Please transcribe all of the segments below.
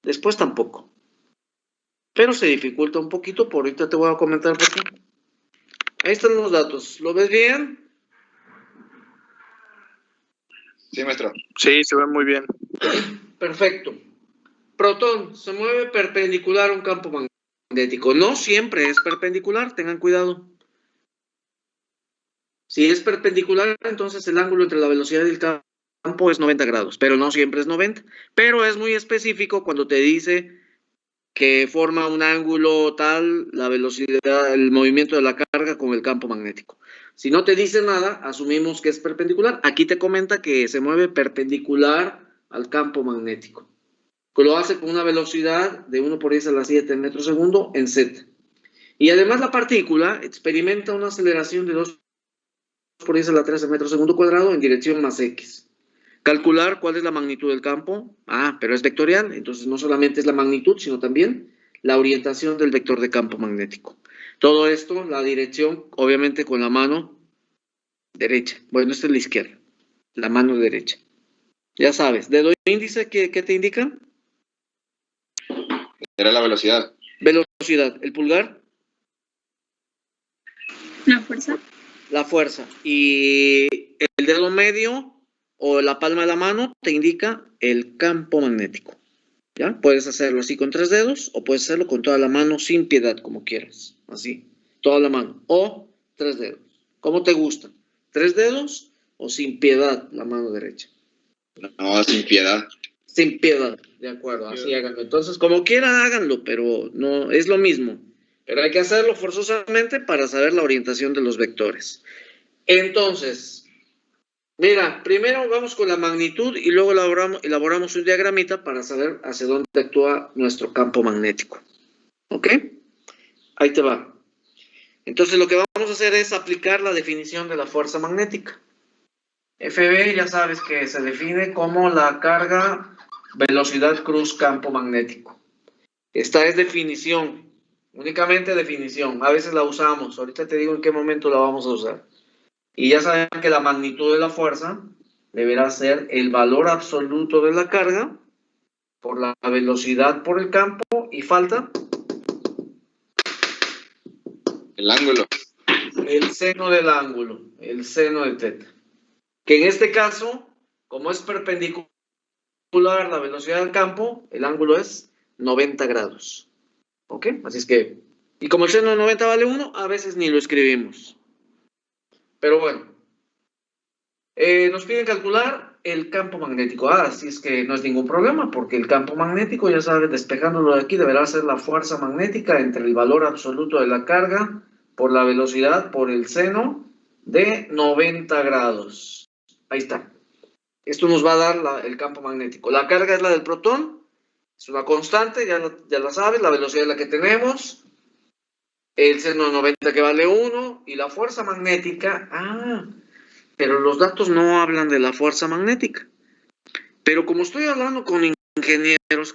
Después tampoco. Pero se dificulta un poquito, por ahorita te voy a comentar por qué. Ahí están los datos. ¿Lo ves bien? Sí, maestro. Sí, se ve muy bien. Perfecto. Protón se mueve perpendicular a un campo magnético. No siempre es perpendicular, tengan cuidado. Si es perpendicular, entonces el ángulo entre la velocidad y el campo es 90 grados, pero no siempre es 90. Pero es muy específico cuando te dice que forma un ángulo tal, la velocidad, el movimiento de la carga con el campo magnético. Si no te dice nada, asumimos que es perpendicular. Aquí te comenta que se mueve perpendicular al campo magnético. Lo hace con una velocidad de 1 por 10 a la 7 metros segundo en z. Y además la partícula experimenta una aceleración de 2 por 10 a la 13 metros segundo cuadrado en dirección más x. Calcular cuál es la magnitud del campo. Pero es vectorial, entonces no solamente es la magnitud, sino también la orientación del vector de campo magnético. Todo esto, la dirección, obviamente con la mano derecha. Bueno, esta es la izquierda, la mano derecha. Ya sabes, dedo índice, ¿qué te indica? Era la velocidad. Velocidad. ¿El pulgar? La fuerza. La fuerza. Y el dedo medio o la palma de la mano te indica el campo magnético. ¿Ya? Puedes hacerlo así con 3 dedos o puedes hacerlo con toda la mano sin piedad, como quieras. Así, toda la mano. O 3 dedos. ¿Cómo te gusta? ¿3 dedos o sin piedad la mano derecha? No, sin piedad. Sin piedad, de acuerdo, así háganlo. Entonces, como quieran, háganlo, pero no es lo mismo. Pero hay que hacerlo forzosamente para saber la orientación de los vectores. Entonces, mira, primero vamos con la magnitud y luego elaboramos un diagramita para saber hacia dónde actúa nuestro campo magnético. ¿Ok? Ahí te va. Entonces, lo que vamos a hacer es aplicar la definición de la fuerza magnética. FB ya sabes que se define como la carga velocidad cruz campo magnético. Esta es definición, únicamente definición. A veces la usamos, ahorita te digo en qué momento la vamos a usar. Y ya saben que la magnitud de la fuerza deberá ser el valor absoluto de la carga por la velocidad por el campo y falta El ángulo. el seno del ángulo, el seno de teta. Que en este caso, como es perpendicular la velocidad del campo, el ángulo es 90 grados. ¿Ok? Así es que, y como el seno de 90 vale 1, a veces ni lo escribimos. Pero bueno, nos piden calcular el campo magnético. Así es que no es ningún problema, porque el campo magnético, ya sabes, despejándolo de aquí, deberá ser la fuerza magnética entre el valor absoluto de la carga por la velocidad por el seno de 90 grados. Ahí está. Esto nos va a dar el campo magnético. La carga es la del protón, es una constante, ya la sabes, la velocidad es la que tenemos, el seno de 90 que vale 1, y la fuerza magnética, pero los datos no hablan de la fuerza magnética. Pero como estoy hablando con ingenieros,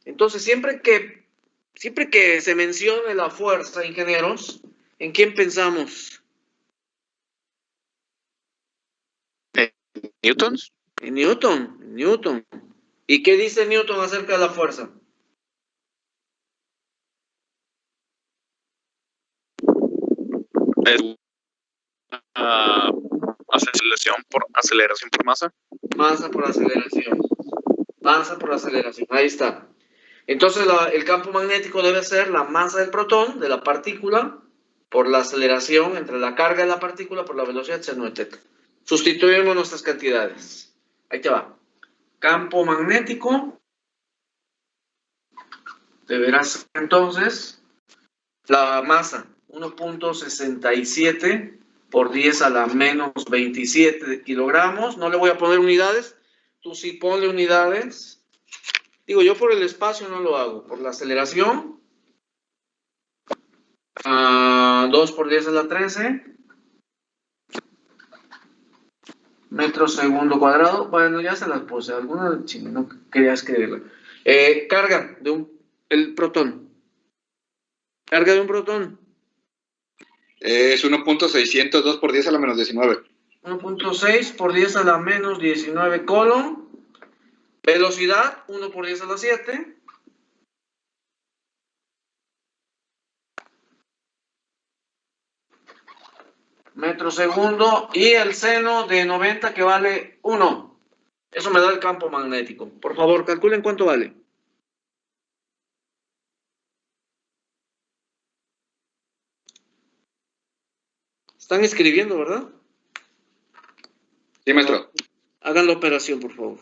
entonces siempre que se mencione la fuerza, ingenieros, ¿en quién pensamos? ¿Newtons? En Newton. ¿Y qué dice Newton acerca de la fuerza? Es aceleración por masa. Masa por aceleración. Masa por aceleración. Ahí está. Entonces el campo magnético debe ser la masa del protón, de la partícula, por la aceleración entre la carga de la partícula por la velocidad seno de teta. Sustituimos nuestras cantidades. Ahí te va. Campo magnético deberá ser entonces la masa 1.67 por 10 a la menos 27 kilogramos. No le voy a poner unidades. Tú sí ponle unidades. Digo, yo por el espacio no lo hago. Por la aceleración. 2 por 10 a la 13. Metros segundo cuadrado. Bueno, ya se las puse. Alguna no quería escribirla. Carga de el protón. Carga de un protón. Es 1.602 por 10 a la menos 19. 1.6 por 10 a la menos 19 colon. Velocidad, 1 por 10 a la 7. Metro segundo. Y el seno de 90 que vale 1. Eso me da el campo magnético. Por favor, calculen cuánto vale. Están escribiendo, ¿verdad? Sí, maestro. Hagan la operación, por favor.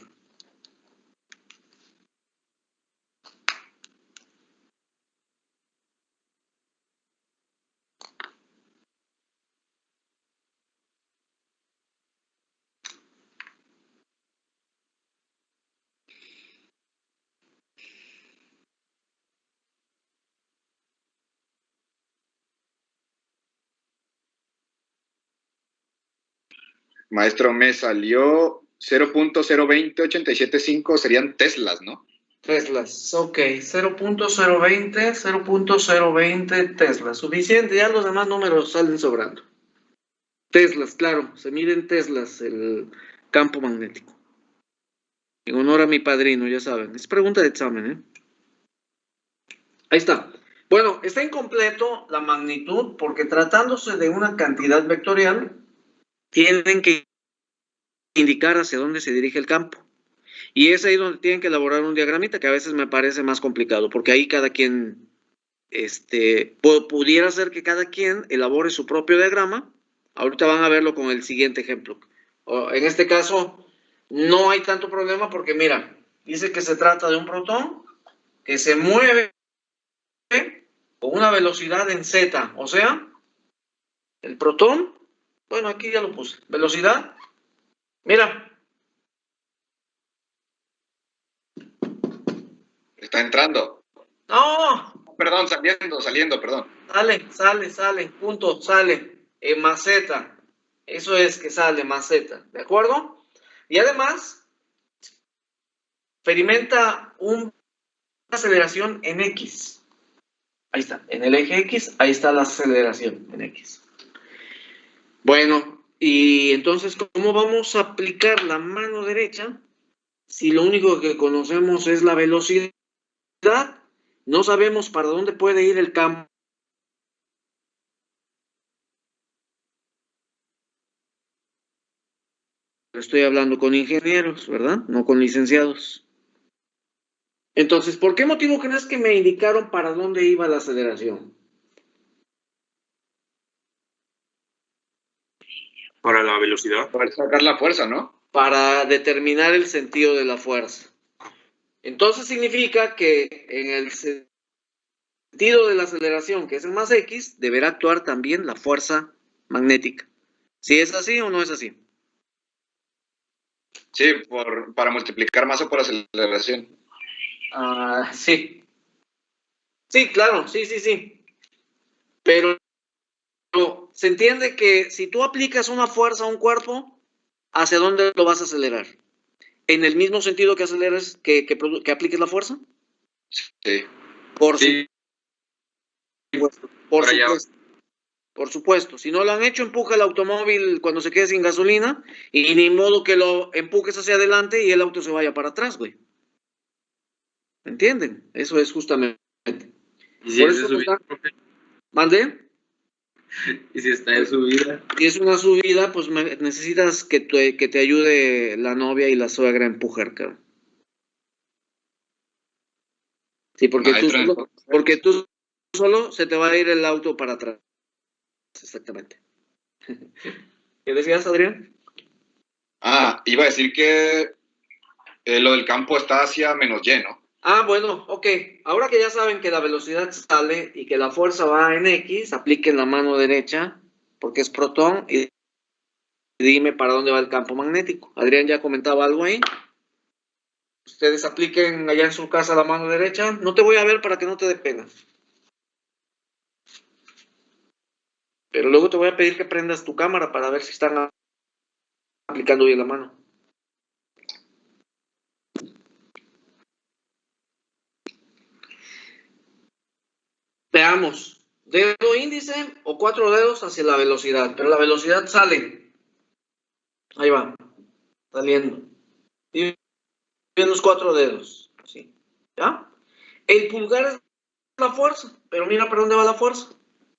Maestro, me salió 0.020875, serían Teslas, ¿no? Teslas, ok, 0.020 Teslas, suficiente, ya los demás números salen sobrando. Teslas, claro, se mide en Teslas el campo magnético. En honor a mi padrino, ya saben, es pregunta de examen, ¿eh? Ahí está. Bueno, está incompleto la magnitud porque tratándose de una cantidad vectorial, tienen que indicar hacia dónde se dirige el campo. Y es ahí donde tienen que elaborar un diagramita que a veces me parece más complicado, porque ahí cada quien, pudiera ser que cada quien elabore su propio diagrama. Ahorita van a verlo con el siguiente ejemplo. En este caso, no hay tanto problema porque mira, dice que se trata de un protón que se mueve con una velocidad en z, o sea, el protón, bueno, aquí ya lo puse, velocidad, mira, Está entrando. no, Perdón, saliendo, perdón. sale, punto, sale, más z, eso es que sale más z, ¿de acuerdo? Y además, experimenta una aceleración en x, ahí está, en el eje x, ahí está la aceleración en x. Bueno, y entonces, ¿cómo vamos a aplicar la mano derecha si lo único que conocemos es la velocidad? No sabemos para dónde puede ir el campo. Estoy hablando con ingenieros, ¿verdad? No con licenciados. Entonces, ¿por qué motivo crees que me indicaron para dónde iba la aceleración? Para la velocidad. Para sacar la fuerza, ¿no? Para determinar el sentido de la fuerza. Entonces significa que en el sentido de la aceleración, que es el más x, deberá actuar también la fuerza magnética. ¿Si es así o no es así? Sí, para multiplicar masa por aceleración. Sí. Sí, claro, sí. Pero se entiende que si tú aplicas una fuerza a un cuerpo, ¿hacia dónde lo vas a acelerar? ¿En el mismo sentido que aceleres, que apliques la fuerza? Sí. Por Sí. supuesto. Por supuesto. Si no lo han hecho, empuja el automóvil cuando se quede sin gasolina y ni modo que lo empujes hacia adelante y el auto se vaya para atrás, güey. ¿Entienden? Eso es justamente. ¿Y si Por es de eso subida, profe? ¿Mande? ¿Y si está de subida? Si es una subida, pues necesitas que te ayude la novia y la suegra a empujar, cabrón. Sí, porque tú solo se te va a ir el auto para atrás. Exactamente. ¿Qué decías, Adrián? Iba a decir que lo del campo está hacia menos y, ¿no? Bueno, ok. Ahora que ya saben que la velocidad sale y que la fuerza va en X, apliquen la mano derecha, porque es protón, y dime para dónde va el campo magnético. Adrián ya comentaba algo ahí. Ustedes apliquen allá en su casa la mano derecha. No te voy a ver para que no te dé pena. Pero luego te voy a pedir que prendas tu cámara para ver si están aplicando bien la mano. Veamos. Dedo índice o 4 dedos hacia la velocidad. Pero la velocidad sale. Ahí va. Saliendo. Y los 4 dedos. ¿Sí? ¿Ya? El pulgar es la fuerza, pero mira por dónde va la fuerza.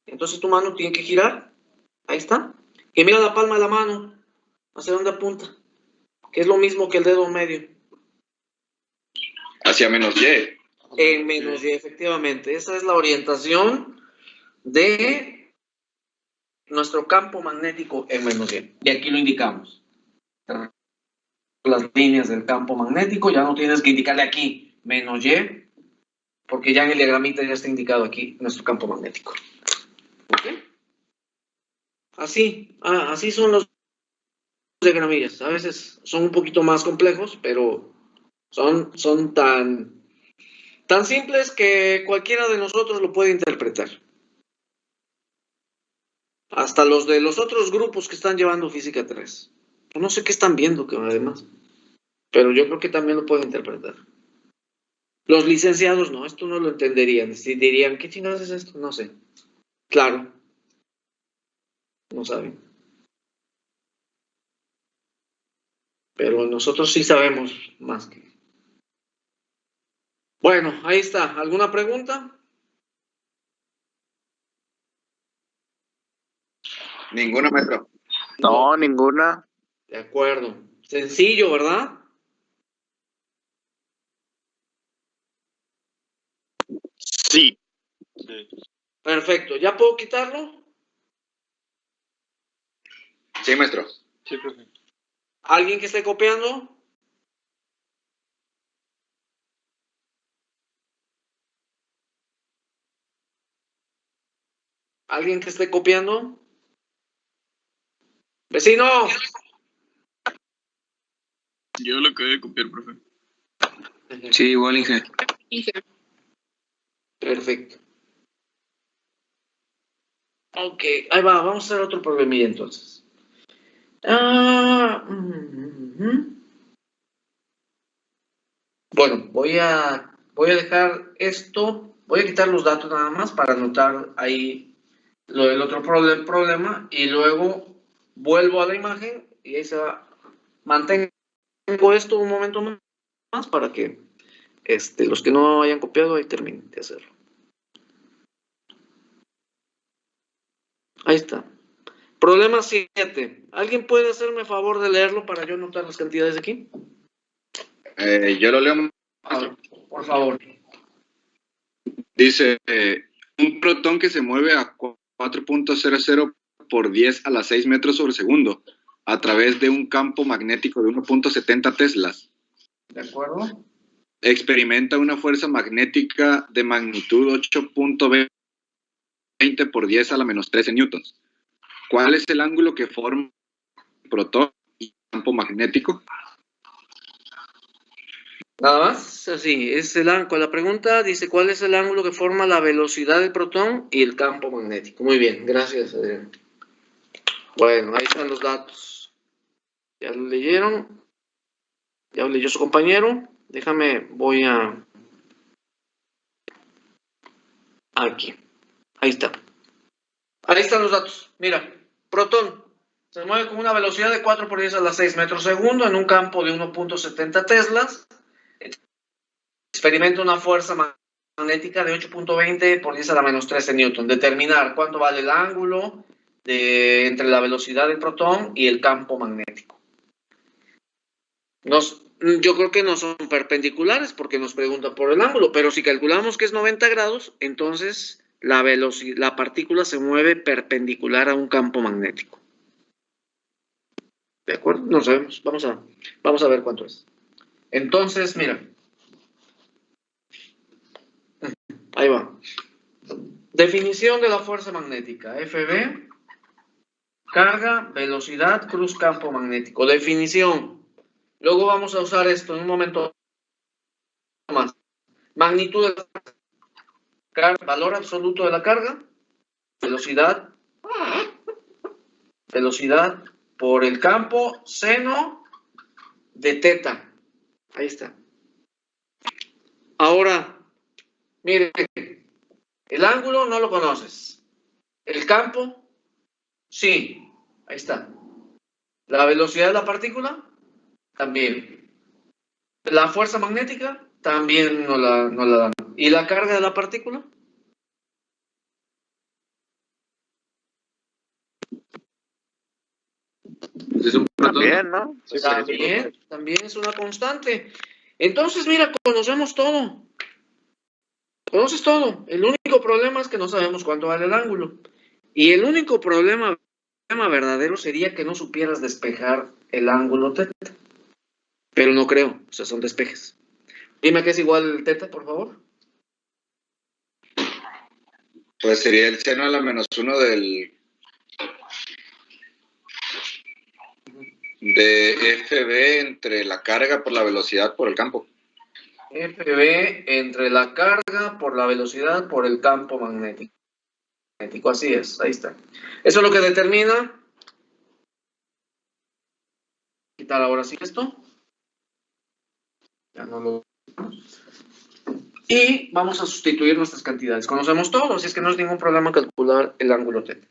Entonces tu mano tiene que girar. Ahí está. Y mira la palma de la mano. ¿Hacia dónde apunta? Que es lo mismo que el dedo medio. Hacia menos Y. En menos Y, efectivamente. Esa es la orientación de nuestro campo magnético en menos Y. Y aquí lo indicamos. Las líneas del campo magnético, ya no tienes que indicarle aquí menos Y, porque ya en el diagramita ya está indicado aquí nuestro campo magnético. ¿Ok? Así son los diagramillas. A veces son un poquito más complejos, pero son tan simples que cualquiera de nosotros lo puede interpretar. Hasta los de los otros grupos que están llevando Física 3. No sé qué están viendo, que además. Pero yo creo que también lo pueden interpretar. Los licenciados no, esto no lo entenderían. Dirían, ¿qué chingados es esto? No sé. Claro. No saben. Pero nosotros sí sabemos más que. Bueno, ahí está. ¿Alguna pregunta? Ninguna, maestro. No, ninguna. De acuerdo. Sencillo, ¿verdad? Sí. Perfecto. ¿Ya puedo quitarlo? Sí, maestro. Sí, profe. ¿Alguien que esté copiando? ¿Alguien que esté copiando? ¡Vecino! Yo lo acabé de copiar, profe. Sí, igual, Inge. Perfecto. Ok, ahí va, vamos a hacer otro problemilla entonces. Bueno, voy a dejar esto, voy a quitar los datos nada más para anotar ahí lo del otro problema y luego vuelvo a la imagen y ahí se va. Mantengo esto un momento más para que los que no hayan copiado ahí terminen de hacerlo. Ahí está. Problema 7. ¿Alguien puede hacerme favor de leerlo para yo anotar las cantidades de aquí? Yo lo leo. Por favor. Dice, un protón que se mueve a 4.00 por 10 a la 6 metros sobre segundo a través de un campo magnético de 1.70 teslas. ¿De acuerdo? Experimenta una fuerza magnética de magnitud 8.20 por 10 a la menos 13 newtons. ¿Cuál es el ángulo que forma el protón y el campo magnético? Nada más, así, la pregunta dice, ¿cuál es el ángulo que forma la velocidad del protón y el campo magnético? Muy bien, gracias, Adrián. Bueno, ahí están los datos. ¿Ya lo leyeron? ¿Ya lo leyó su compañero? Déjame, voy a... Aquí. Ahí está. Ahí están los datos. Mira, protón se mueve con una velocidad de 4 por 10 a la 6 metros segundo en un campo de 1.70 teslas. Experimenta una fuerza magnética de 8.20 por 10 a la menos 13 newton. Determinar cuánto vale el ángulo entre la velocidad del protón y el campo magnético. Yo creo que no son perpendiculares porque nos preguntan por el ángulo, pero si calculamos que es 90 grados, entonces la partícula se mueve perpendicular a un campo magnético. ¿De acuerdo? No sabemos. Vamos a ver cuánto es. Entonces, mira. Ahí va. Definición de la fuerza magnética. FB, carga, velocidad, cruz, campo magnético. Definición. Luego vamos a usar esto en un momento más. Magnitud de la carga, valor absoluto de la carga, velocidad por el campo seno de teta. Ahí está. Ahora, mire, el ángulo no lo conoces. El campo, sí. Ahí está. La velocidad de la partícula, también. La fuerza magnética también no la dan. ¿Y la carga de la partícula? Es un protón. También, ¿no? Sí, porque es un protón. También es una constante. Entonces, mira, conocemos todo. Conoces todo. El único problema es que no sabemos cuánto vale el ángulo. Y el único problema verdadero sería que no supieras despejar el ángulo teta. Pero no creo, o sea, son despejes. Dime qué es igual el teta, por favor. Pues sería el seno a la menos 1 de FB entre la carga por la velocidad por el campo. FB entre la carga por la velocidad por el campo magnético. Así es, ahí está. Eso es lo que determina. Quitar ahora sí esto. Ya no lo. Y vamos a sustituir nuestras cantidades. Conocemos todo, así es que no es ningún problema calcular el ángulo teta.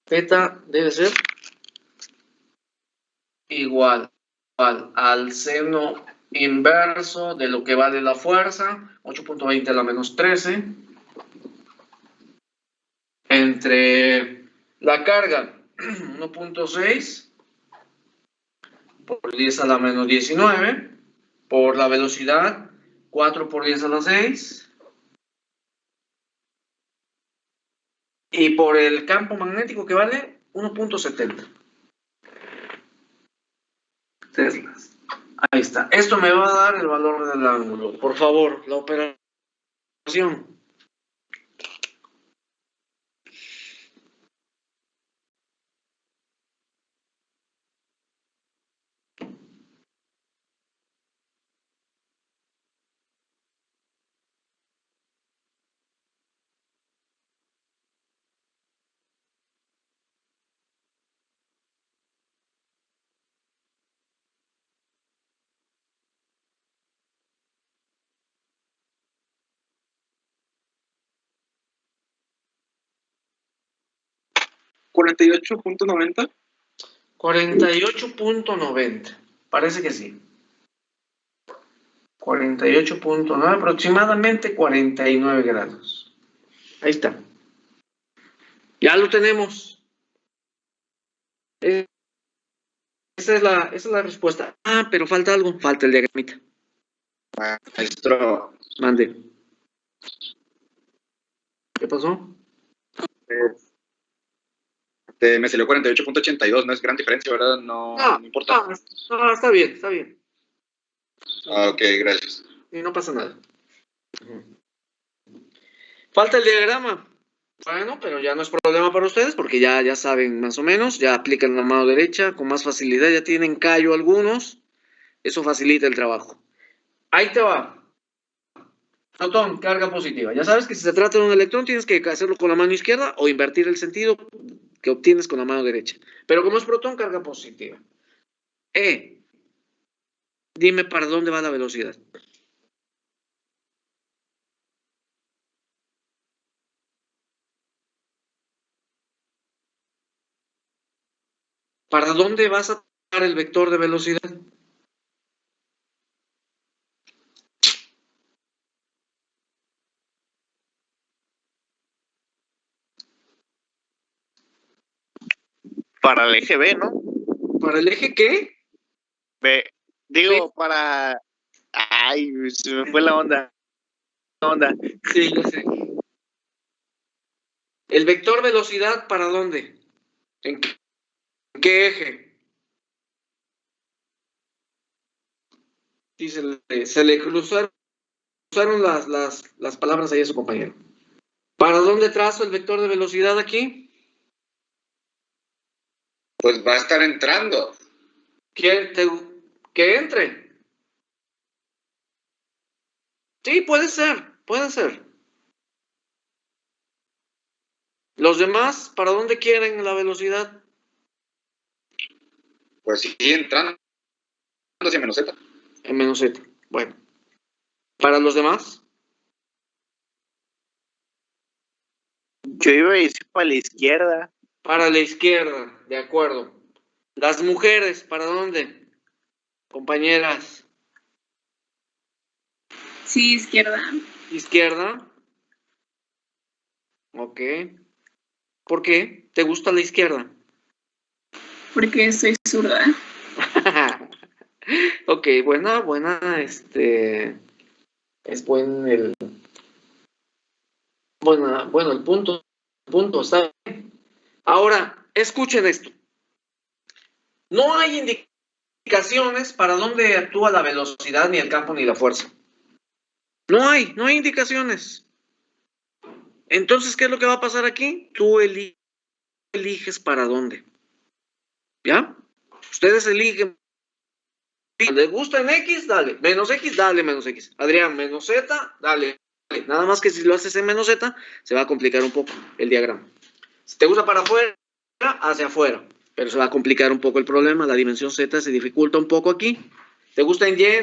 Teta debe ser igual al seno inverso de lo que vale la fuerza, 8.20 a la menos 13, entre la carga, 1.6, por 10 a la menos 19, por la velocidad, 4 por 10 a la 6, y por el campo magnético que vale 1.70 teslas. Ahí está. Esto me va a dar el valor del ángulo. Por favor, la operación. ¿48.90? 48.90. Parece que sí. 48.9, aproximadamente 49 grados. Ahí está. Ya lo tenemos. Esa es la respuesta. Ah, pero falta algo. Falta el diagramita. Maestro, Mande. ¿Qué pasó? me salió 48.82, no es gran diferencia, ¿verdad? No, no importa. No, está bien, está bien. Ah, ok, gracias. Y no pasa nada. Falta el diagrama. Bueno, pero ya no es problema para ustedes porque ya saben más o menos, ya aplican la mano derecha con más facilidad, ya tienen callo algunos, eso facilita el trabajo. Ahí te va. Protón, carga positiva. Ya sabes que si se trata de un electrón tienes que hacerlo con la mano izquierda o invertir el sentido que obtienes con la mano derecha. Pero como es protón, carga positiva. Dime para dónde va la velocidad. ¿Para dónde vas a tomar el vector de velocidad? Para el eje B, ¿no? ¿Para el eje qué? B. Digo, para... Ay, se me fue la onda. Sí, yo sé. ¿El vector velocidad para dónde? ¿En qué eje? Sí, se le cruzaron las palabras ahí a su compañero. ¿Para dónde trazo el vector de velocidad aquí? Pues va a estar entrando. Que entre. Sí, puede ser. ¿Los demás para dónde quieren la velocidad? Pues sí, entrando hacia menos Z. En menos z. Bueno. ¿Para los demás? Yo iba a decir para la izquierda. Para la izquierda, de acuerdo. Las mujeres, ¿para dónde? Compañeras. Sí, izquierda. Izquierda. Ok. ¿Por qué? ¿Te gusta la izquierda? Porque soy zurda. Ok, buena, es bueno, el punto, está bien. Ahora, escuchen esto. No hay indicaciones para dónde actúa la velocidad, ni el campo, ni la fuerza. No hay indicaciones. Entonces, ¿qué es lo que va a pasar aquí? Tú eliges para dónde. ¿Ya? Ustedes eligen. ¿Les gusta en X? Dale. Menos X, dale menos X. Adrián, menos Z, dale. Nada más que si lo haces en menos Z, se va a complicar un poco el diagrama. Si te gusta para afuera, hacia afuera. Pero se va a complicar un poco el problema. La dimensión Z se dificulta un poco aquí. ¿Te gusta en Y?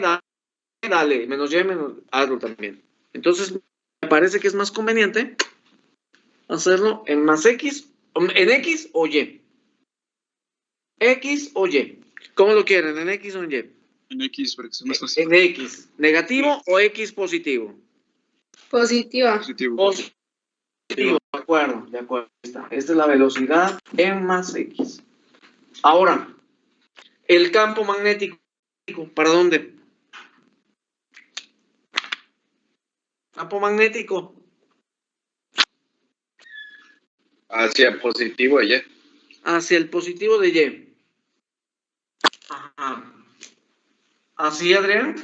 Dale. Menos Y, hazlo también. Entonces, me parece que es más conveniente hacerlo en más X, en X o Y. X o Y. ¿Cómo lo quieren? ¿En X o en Y? En X, porque es más fácil. En X. ¿Negativo o X positivo? Positiva. Positivo. Positivo. De acuerdo. Esta es la velocidad en más X. Ahora, el campo magnético, ¿para dónde? Campo magnético. Hacia el positivo de Y. Hacia el positivo de Y. Ajá. ¿Así, Adrián?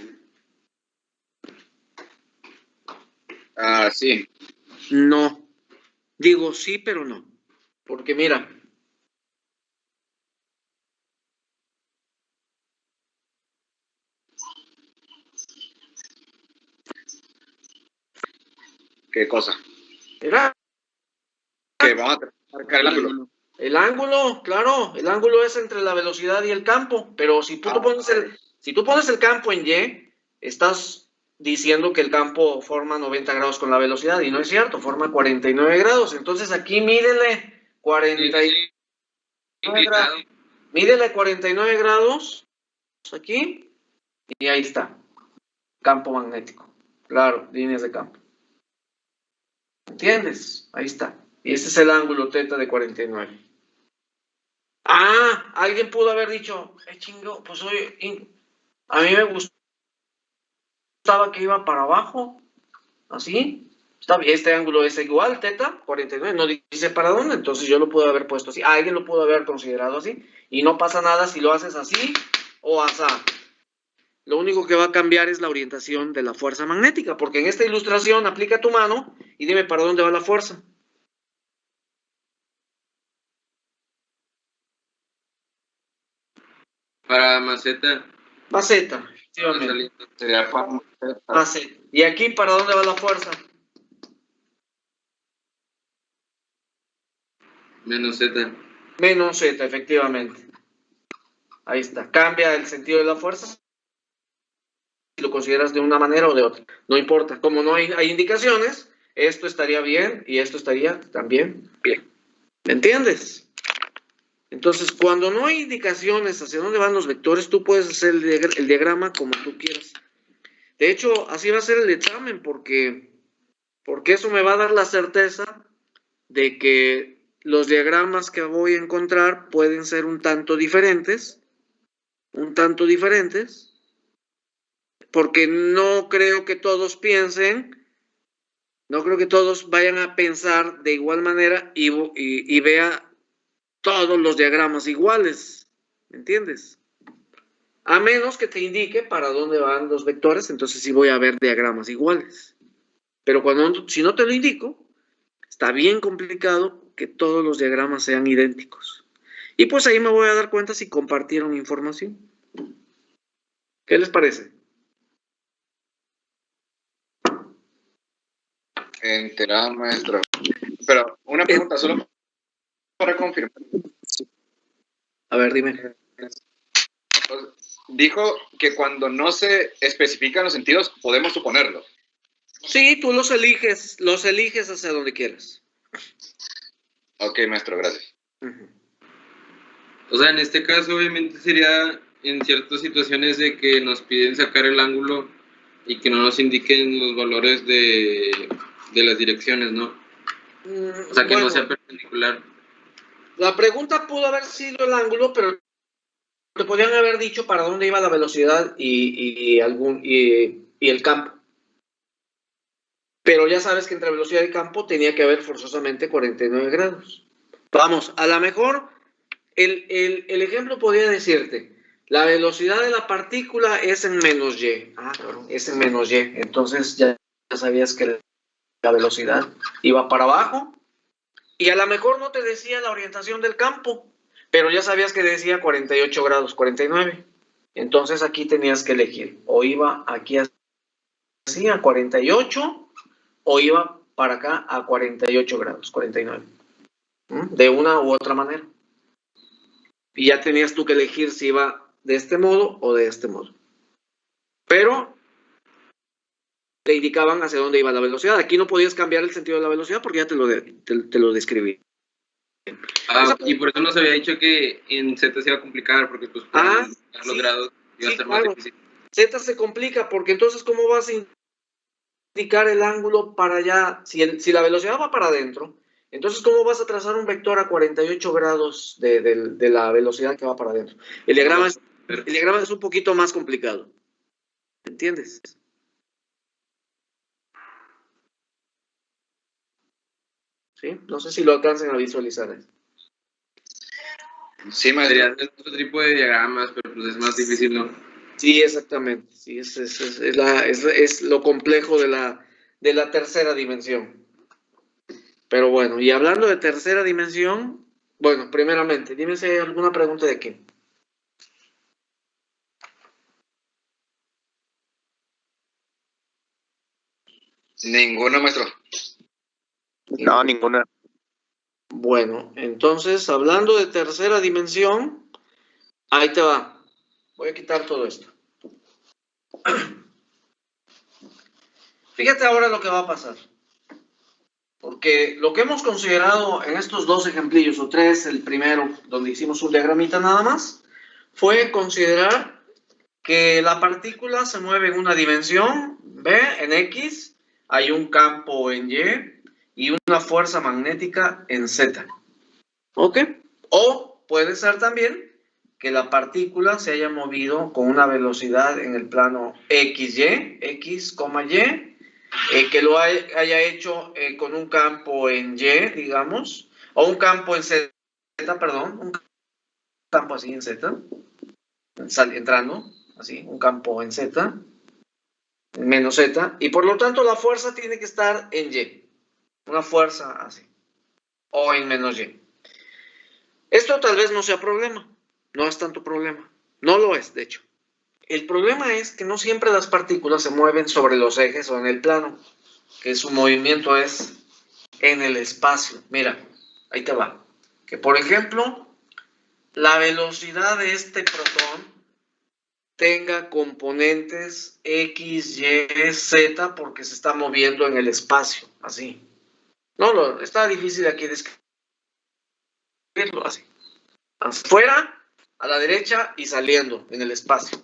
Sí. No. Digo sí, pero no. Porque mira. ¿Qué cosa? Mira. Que vamos a marcar el ángulo. El ángulo, claro, el ángulo es entre la velocidad y el campo, pero si tú pones el campo en Y, estás diciendo que el campo forma 90 grados con la velocidad, y no es cierto, forma 49 grados. Entonces aquí mídele 49 grados. Mídele 49 grados aquí, y ahí está. Campo magnético. Claro, líneas de campo. ¿Entiendes? Ahí está. Y este es el ángulo θ de 49. Ah, alguien pudo haber dicho, chingo, pues hoy a mí me gustaba que iba para abajo, así. Está bien, este ángulo es igual, θ, 49, no dice para dónde, entonces yo lo puedo haber puesto así. Alguien lo pudo haber considerado así, y no pasa nada si lo haces así o asá. Lo único que va a cambiar es la orientación de la fuerza magnética, porque en esta ilustración aplica tu mano y dime para dónde va la fuerza. Para maceta. Maceta, efectivamente. Sería para Maceta. ¿Y aquí para dónde va la fuerza? Menos Z. Menos Z, efectivamente. Ahí está. Cambia el sentido de la fuerza si lo consideras de una manera o de otra. No importa. Como no hay indicaciones, esto estaría bien y esto estaría también bien. ¿Me entiendes? Entonces, cuando no hay indicaciones hacia dónde van los vectores, tú puedes hacer el diagrama como tú quieras. De hecho, así va a ser el examen, porque eso me va a dar la certeza de que los diagramas que voy a encontrar pueden ser un tanto diferentes, porque no creo que todos vayan a pensar de igual manera y vea todos los diagramas iguales, ¿me entiendes? A menos que te indique para dónde van los vectores, entonces sí voy a ver diagramas iguales. Pero si no te lo indico, está bien complicado que todos los diagramas sean idénticos. Y pues ahí me voy a dar cuenta si compartieron información. ¿Qué les parece? Enterado, maestro. Pero una pregunta solo para confirmar. A ver, dime. Dijo que cuando no se especifican los sentidos, podemos suponerlo. Sí, tú los eliges hacia donde quieras. Ok, maestro, gracias. O sea, en este caso obviamente sería en ciertas situaciones de que nos piden sacar el ángulo y que no nos indiquen los valores de las direcciones, ¿no? O sea, que Bueno, no sea perpendicular. la pregunta pudo haber sido el ángulo, pero te podrían haber dicho para dónde iba la velocidad y el campo. Pero ya sabes que entre velocidad y campo tenía que haber forzosamente 49 grados. Vamos, a lo mejor el ejemplo podría decirte, la velocidad de la partícula es en menos y. Ah, claro, es en menos y. Entonces ya sabías que la velocidad iba para abajo. Y a lo mejor no te decía la orientación del campo, pero ya sabías que decía 48 grados, 49. Entonces aquí tenías que elegir, o iba aquí así a 48, o iba para acá a 48 grados, 49. De una u otra manera. Y ya tenías tú que elegir si iba de este modo o de este modo. Pero te indicaban hacia dónde iba la velocidad. Aquí no podías cambiar el sentido de la velocidad porque ya te lo describí. Y por eso nos había dicho que en Z se iba a complicar, porque pues los sí, grados iba a ser claro. más difícil. Z se complica porque entonces ¿cómo vas a indicar el ángulo para allá? Si la velocidad va para adentro, entonces ¿cómo vas a trazar un vector a 48 grados de la velocidad que va para adentro? El diagrama es un poquito más complicado. ¿Entiendes? ¿Sí? No sé si lo alcancen a visualizar. Sí, maestro. Sería hacer otro tipo de diagramas, pero pues es más difícil, ¿no? Sí, exactamente. Sí, es lo complejo de la tercera dimensión. Pero bueno, y hablando de tercera dimensión, bueno, primeramente, dime si hay alguna pregunta de aquí. Ninguna, maestro. No, ninguna. Bueno, entonces, hablando de tercera dimensión, ahí te va. Voy a quitar todo esto. Fíjate ahora lo que va a pasar. Porque lo que hemos considerado en estos dos ejemplillos, o tres, el primero, donde hicimos un diagramita nada más, fue considerar que la partícula se mueve en una dimensión, B, en X, hay un campo en Y una fuerza magnética en Z. ¿Ok? O puede ser también que la partícula se haya movido con una velocidad en el plano XY, X, Y, que lo haya hecho con un campo en Y, digamos, o un campo en Z, perdón, un campo así en Z, entrando, así, un campo en Z, menos Z, y por lo tanto la fuerza tiene que estar en Y, una fuerza así, o en menos Y. Esto tal vez no sea problema, no es tanto problema, no lo es, de hecho. El problema es que no siempre las partículas se mueven sobre los ejes o en el plano, que su movimiento es en el espacio. Mira, ahí te va. Que por ejemplo, la velocidad de este protón tenga componentes X, Y, Z porque se está moviendo en el espacio, así. No, está difícil aquí describirlo así. Afuera, a la derecha y saliendo en el espacio.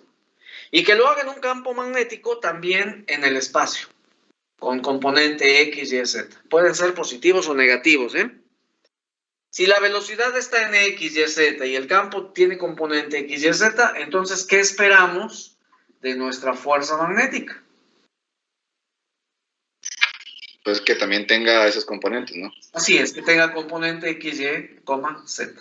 Y que lo haga en un campo magnético también en el espacio, con componente X, Y, Z. Pueden ser positivos o negativos, ¿eh? Si la velocidad está en X, Y, Z y el campo tiene componente X, Y, Z, entonces, ¿qué esperamos de nuestra fuerza magnética? Pues que también tenga esos componentes, ¿no? Así es, que tenga componente X, Y, Z.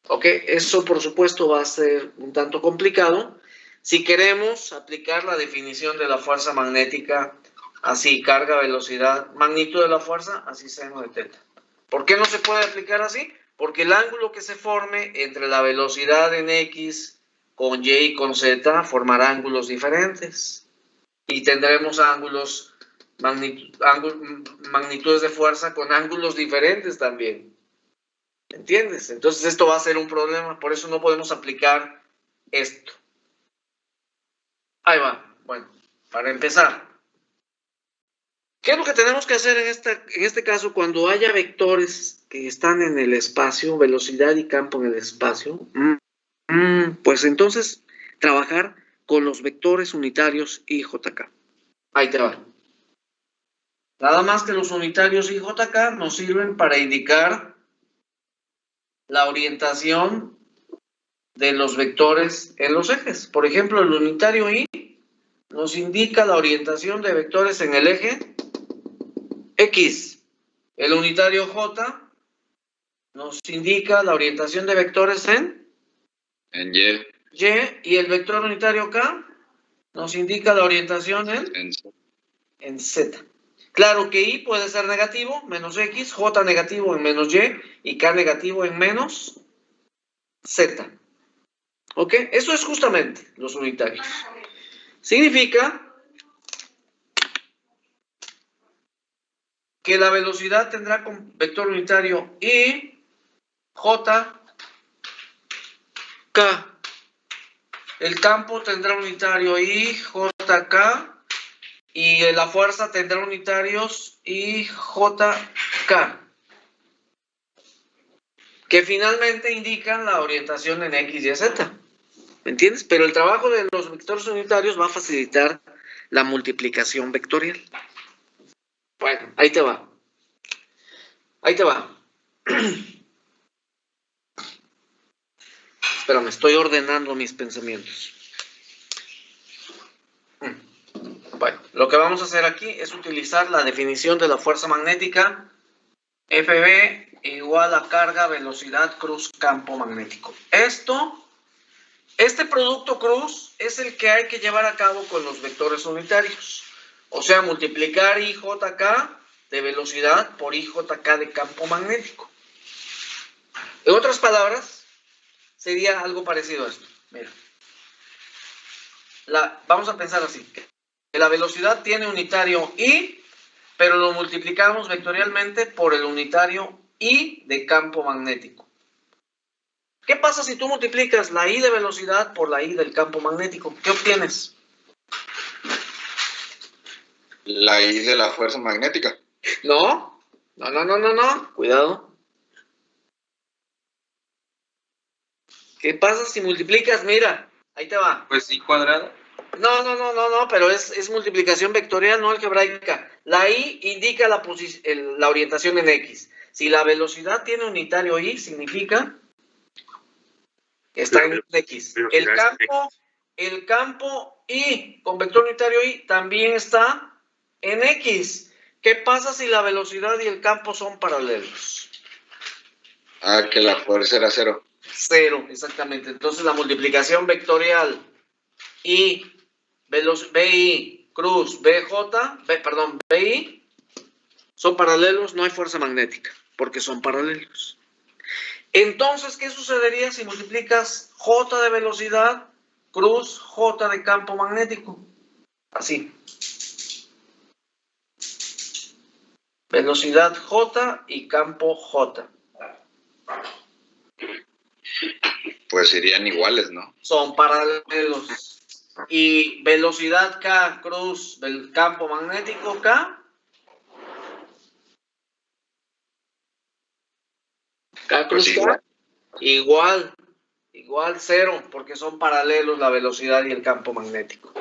Ok, eso por supuesto va a ser un tanto complicado si queremos aplicar la definición de la fuerza magnética así, carga, velocidad, magnitud de la fuerza, así seno de teta. ¿Por qué no se puede aplicar así? Porque el ángulo que se forme entre la velocidad en X con Y y con Z formará ángulos diferentes. Y tendremos magnitudes de fuerza con ángulos diferentes también. ¿Entiendes? Entonces esto va a ser un problema, por eso no podemos aplicar esto. Ahí va. Bueno, para empezar, ¿qué es lo que tenemos que hacer en este caso cuando haya vectores que están en el espacio, velocidad y campo en el espacio? Pues entonces trabajar con los vectores unitarios I, J, K. Ahí te va. Nada más que los unitarios I, J, K nos sirven para indicar la orientación de los vectores en los ejes. Por ejemplo, el unitario I nos indica la orientación de vectores en el eje X. El unitario J nos indica la orientación de vectores en Y. Y el vector unitario K nos indica la orientación en Z. Claro que I puede ser negativo, menos X, J negativo en menos y K negativo en menos Z. ¿Ok? Eso es justamente los unitarios. Significa que la velocidad tendrá con vector unitario I, J, K. El campo tendrá unitario I, J, K. Y la fuerza tendrá unitarios I, J, K. Que finalmente indican la orientación en X, Y, Z. ¿Me entiendes? Pero el trabajo de los vectores unitarios va a facilitar la multiplicación vectorial. Bueno, ahí te va. Ahí te va. Espérame, estoy ordenando mis pensamientos. Bueno, lo que vamos a hacer aquí es utilizar la definición de la fuerza magnética FB igual a carga, velocidad, cruz, campo magnético. Este producto cruz es el que hay que llevar a cabo con los vectores unitarios. O sea, multiplicar IJK de velocidad por IJK de campo magnético. En otras palabras, sería algo parecido a esto. Mira. Vamos a pensar así. Que la velocidad tiene unitario I, pero lo multiplicamos vectorialmente por el unitario I de campo magnético. ¿Qué pasa si tú multiplicas la I de velocidad por la I del campo magnético? ¿Qué obtienes? La I de la fuerza magnética. No. Cuidado. ¿Qué pasa si multiplicas? Mira, ahí te va. Pues I cuadrada. No, pero es multiplicación vectorial, no algebraica. La I indica la orientación en X. Si la velocidad tiene unitario I, significa que está en X. El campo I con vector unitario I también está en X. ¿Qué pasa si la velocidad y el campo son paralelos? Que la fuerza era 0. 0, exactamente. Entonces la multiplicación vectorial I, BI, cruz, BI, son paralelos, no hay fuerza magnética, porque son paralelos. Entonces, ¿qué sucedería si multiplicas J de velocidad, cruz, J de campo magnético? Así. Velocidad J y campo J. Pues serían iguales, ¿no? Son paralelos. Y velocidad K, cruz del campo magnético K. K cruz Pues K. Igual 0, porque son paralelos la velocidad y el campo magnético.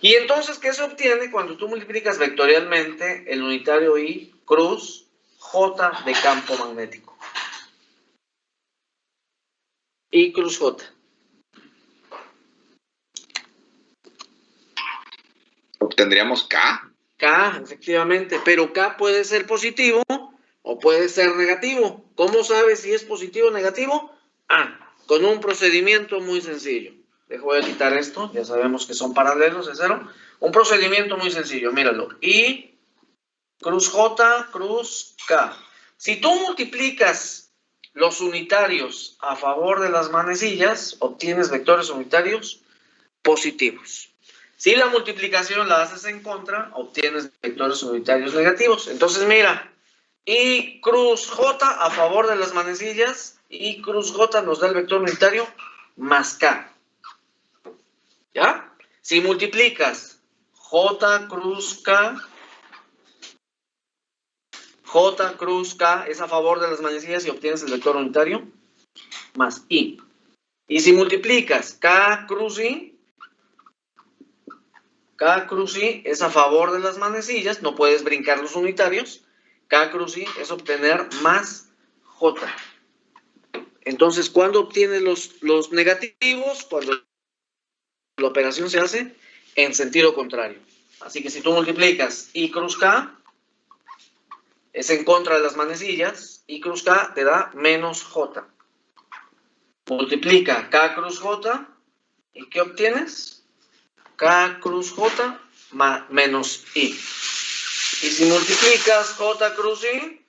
Y entonces, ¿qué se obtiene cuando tú multiplicas vectorialmente el unitario I, cruz, J de campo magnético? I cruz J. Obtendríamos K. K, efectivamente, pero K puede ser positivo o puede ser negativo. ¿Cómo sabes si es positivo o negativo? Con un procedimiento muy sencillo. Voy a quitar esto, ya sabemos que son paralelos, es 0. Un procedimiento muy sencillo, míralo. I, cruz J, cruz K. Si tú multiplicas los unitarios a favor de las manecillas, obtienes vectores unitarios positivos. Si la multiplicación la haces en contra, obtienes vectores unitarios negativos. Entonces, mira, I cruz J a favor de las manecillas, I cruz J nos da el vector unitario más K. ¿Ya? Si multiplicas J cruz K es a favor de las manecillas y obtienes el vector unitario más I. Y si multiplicas K cruz I es a favor de las manecillas, no puedes brincar los unitarios. K cruz I es obtener más J. Entonces, ¿cuándo obtienes los negativos? Cuando la operación se hace en sentido contrario. Así que si tú multiplicas I cruz K, es en contra de las manecillas, I cruz K te da menos J. Multiplica K cruz J, ¿y qué obtienes? K cruz J menos I. Y si multiplicas J cruz I,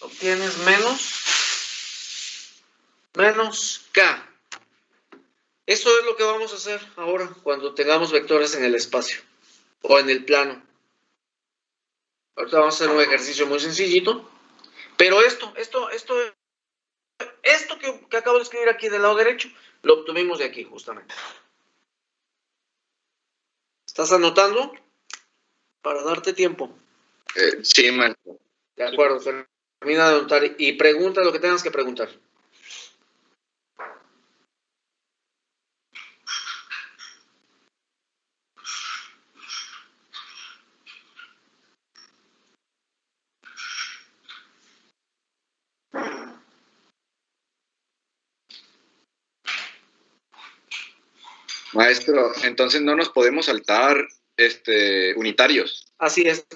obtienes menos K. Eso es lo que vamos a hacer ahora cuando tengamos vectores en el espacio o en el plano. Ahorita vamos a hacer un ejercicio muy sencillito. Pero esto que acabo de escribir aquí del lado derecho, lo obtuvimos de aquí justamente. ¿Estás anotando? Para darte tiempo. Sí, maestro. De acuerdo, termina de anotar y pregunta lo que tengas que preguntar. Maestro, entonces no nos podemos saltar unitarios. Así es,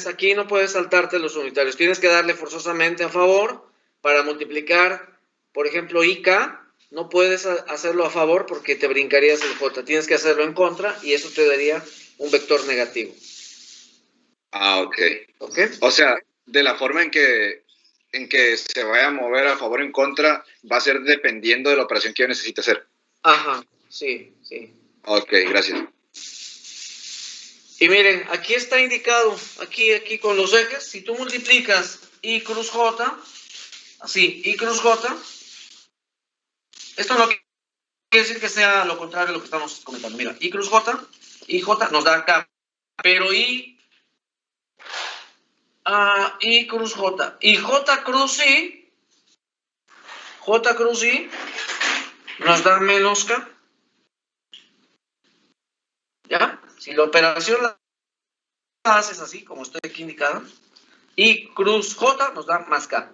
aquí no puedes saltarte los unitarios. Tienes que darle forzosamente a favor para multiplicar, por ejemplo, IK. No puedes hacerlo a favor porque te brincarías el J. Tienes que hacerlo en contra y eso te daría un vector negativo. Ah, ok. ¿Ok? O sea, de la forma en que se vaya a mover a favor o en contra, va a ser dependiendo de la operación que yo necesite hacer. Ajá, sí. Ok, gracias. Y miren, aquí está indicado, aquí con los ejes, si tú multiplicas I cruz J, así, I cruz J, esto no quiere decir que sea lo contrario de lo que estamos comentando. Mira, I cruz J, IJ nos da K, pero I cruz J, y J cruz I nos da menos K. ¿Ya? Si la operación la haces así, como estoy aquí indicado, I cruz J nos da más K.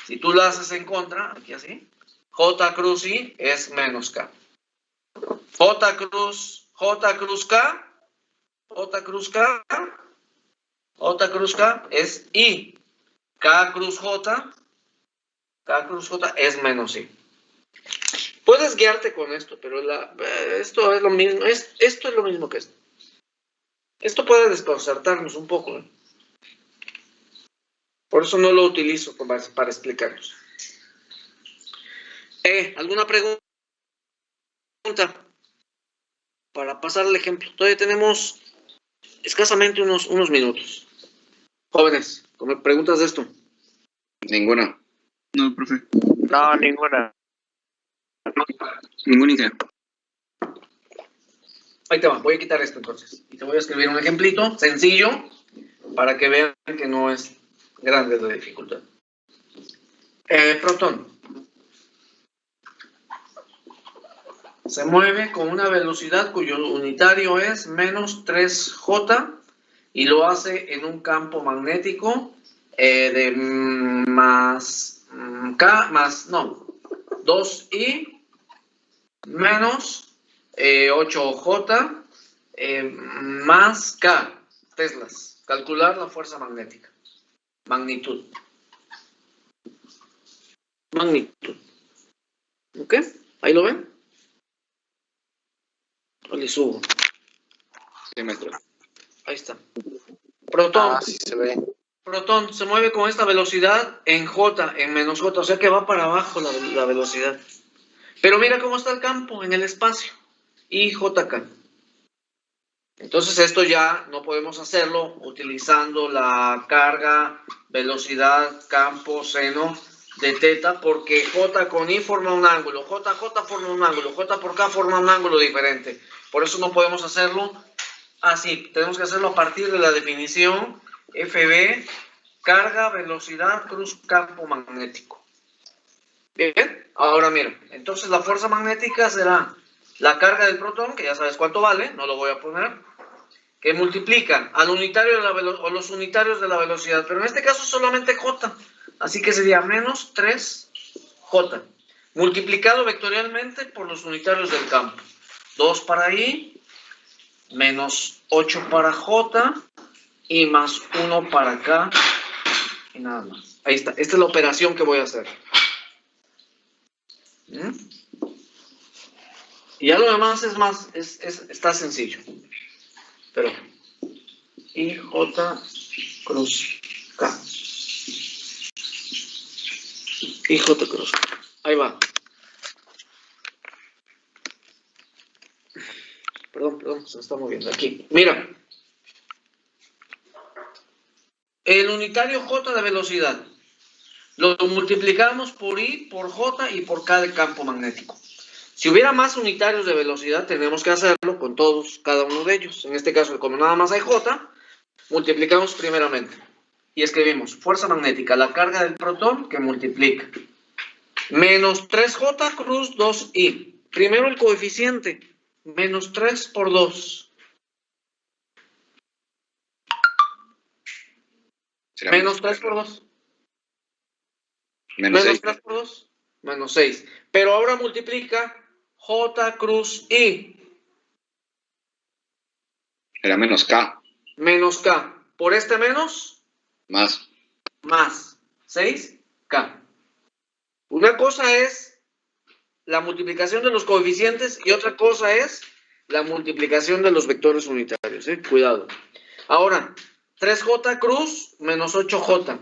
Si tú la haces en contra, aquí así, J cruz I es menos K. J cruz K es I. K cruz J es menos I. Puedes guiarte con esto, pero esto es lo mismo. Esto es lo mismo que esto. Esto puede desconcertarnos un poco, ¿eh? Por eso no lo utilizo para explicarlos. ¿Alguna pregunta? Para pasar el ejemplo. Todavía tenemos escasamente unos minutos. Jóvenes, ¿me preguntas de esto? Ninguna. No, profe. No, ninguna. Ninguna idea. Ahí te va, voy a quitar esto entonces. Y te voy a escribir un ejemplito sencillo para que vean que no es grande la dificultad. Protón. Se mueve con una velocidad cuyo unitario es menos 3J y lo hace en un campo magnético de más K más, no, 2I menos 8J más K, teslas. Calcular la fuerza magnética. Magnitud. ¿Ok? ¿Ahí lo ven? O le subo. Sí, maestro. Ahí está. Protón. Sí se ve. Protón se mueve con esta velocidad en J, en menos J, o sea que va para abajo la velocidad. Pero mira cómo está el campo en el espacio. IJK. Entonces esto ya no podemos hacerlo utilizando la carga, velocidad, campo, seno de teta, porque J con I forma un ángulo, JJ forma un ángulo, J por K forma un ángulo diferente. Por eso no podemos hacerlo así. Tenemos que hacerlo a partir de la definición FB, carga, velocidad, cruz, campo magnético. Bien, ahora mira, entonces la fuerza magnética será la carga del protón, que ya sabes cuánto vale, no lo voy a poner, que multiplica al unitario de la o los unitarios de la velocidad, pero en este caso solamente J, así que sería menos 3J, multiplicado vectorialmente por los unitarios del campo. 2 para I, menos 8 para J, y más 1 para acá, y nada más. Ahí está, esta es la operación que voy a hacer. Y ya lo demás es más, está sencillo. Pero IJ cruz K. IJ cruz K. Ahí va. Perdón, se me está moviendo aquí. Mira. El unitario J de velocidad. Lo multiplicamos por I, por J y por K de campo magnético. Si hubiera más unitarios de velocidad, tenemos que hacerlo con todos, cada uno de ellos. En este caso, como nada más hay J, multiplicamos primeramente. Y escribimos fuerza magnética, la carga del protón que multiplica. Menos 3J cruz 2I. Primero el coeficiente. Menos 3 por 2. Menos 3 por 2. Menos 3 por 2. Menos 6. Pero ahora multiplica J cruz I. Era menos K. Menos K. Por este menos. Más. Más. 6K. Una cosa es la multiplicación de los coeficientes y otra cosa es la multiplicación de los vectores unitarios. Cuidado. Ahora, 3J cruz menos 8J.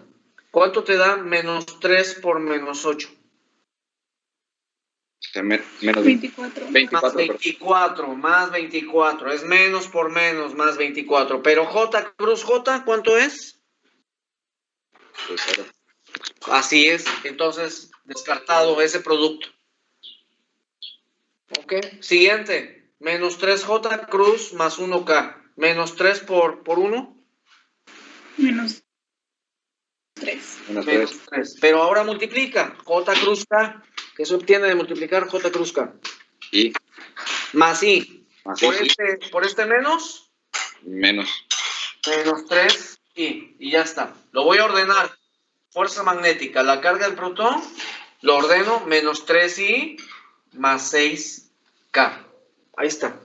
¿Cuánto te da menos 3 por menos 8? Menos 24. 24, más 24. Es menos por menos, más 24. Pero J cruz J, ¿cuánto es? Pues 0. Así es. Entonces, descartado ese producto. Ok. Siguiente. Menos 3J cruz más 1K. Menos 3 por 1. Menos 3. Menos 3. Pero ahora multiplica J cruz K. ¿Qué se obtiene de multiplicar J cruz K? I. Más I. Más Por este menos. Menos. Menos 3 I. Y ya está. Lo voy a ordenar. Fuerza magnética. La carga del protón. Lo ordeno. Menos 3 I. Más 6K. Ahí está.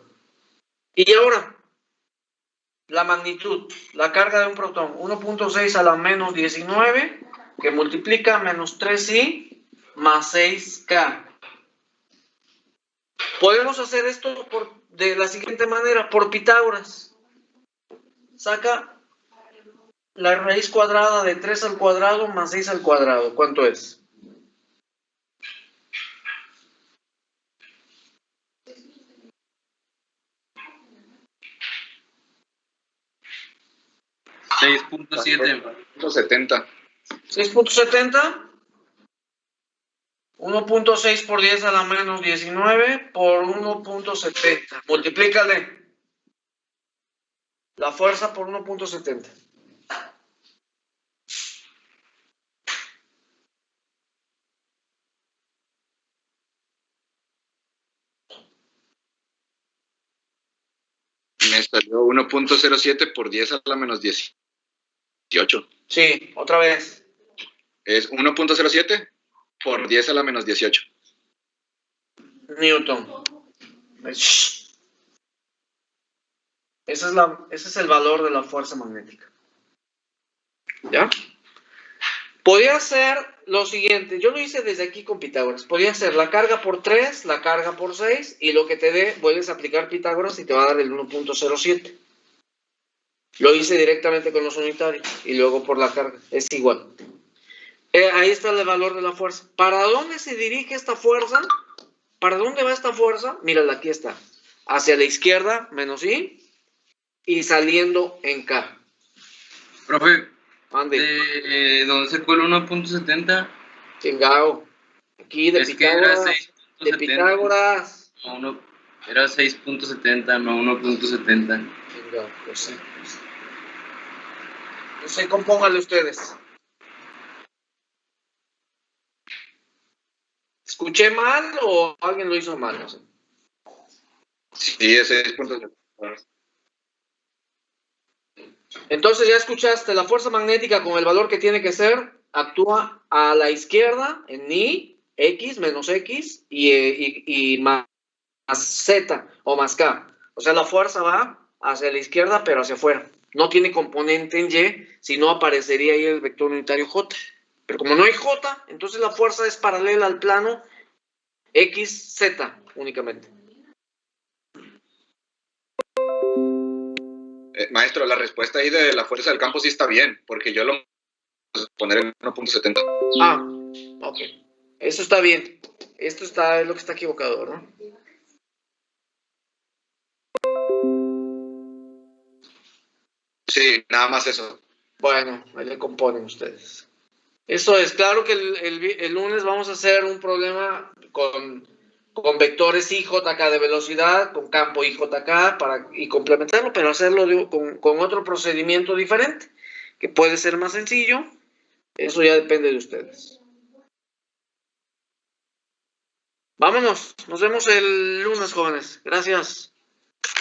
Y ahora. La magnitud. La carga de un protón. 1.6 a la menos 19. Que multiplica menos 3 I. Más 6K. Podemos hacer esto de la siguiente manera, por Pitágoras. Saca la raíz cuadrada de 3 al cuadrado más 6 al cuadrado. ¿Cuánto es? .70. 6.70. 1.6 por 10 a la menos 19 por 1.70. Multiplícale la fuerza por 1.70. Me salió 1.07 por 10 a la menos 18. Sí, otra vez. Es 1.07 por 10 a la menos 18. Newton. Ese es el valor de la fuerza magnética. ¿Ya? Podría ser lo siguiente. Yo lo hice desde aquí con Pitágoras. Podría ser la carga por 3, la carga por 6, y lo que te dé, vuelves a aplicar Pitágoras y te va a dar el 1.07. Lo hice directamente con los unitarios y luego por la carga. Es igual. Ahí está el valor de la fuerza. ¿Para dónde se dirige esta fuerza? ¿Para dónde va esta fuerza? Mírala, aquí está. Hacia la izquierda, menos I, y saliendo en K. Profe, Ande. ¿de dónde sacó el 1.70? Chingao. Aquí de Es Pitágoras. que era 6.70. De Pitágoras. Era 6.70, no 1.70. Chingao, no sé. No sé, compónganle ustedes. ¿Escuché mal o alguien lo hizo mal? No sé. Sí, es 6.7. Entonces ya escuchaste, la fuerza magnética con el valor que tiene que ser, actúa a la izquierda en I, X, menos X, y más Z o más K. O sea, la fuerza va hacia la izquierda, pero hacia afuera. No tiene componente en Y, si no aparecería ahí el vector unitario J. Pero como no hay J, entonces la fuerza es paralela al plano X, Z únicamente. Maestro, la respuesta ahí de la fuerza del campo sí está bien, porque yo lo voy a poner en 1.70. Ah, ok. Eso está bien. Esto está, es lo que está equivocado, ¿no? Sí, nada más eso. Bueno, ahí le componen ustedes. Eso es, claro que el lunes vamos a hacer un problema con vectores IJK de velocidad, con campo IJK y complementarlo, pero hacerlo con otro procedimiento diferente, que puede ser más sencillo. Eso ya depende de ustedes. Vámonos, nos vemos el lunes, jóvenes. Gracias.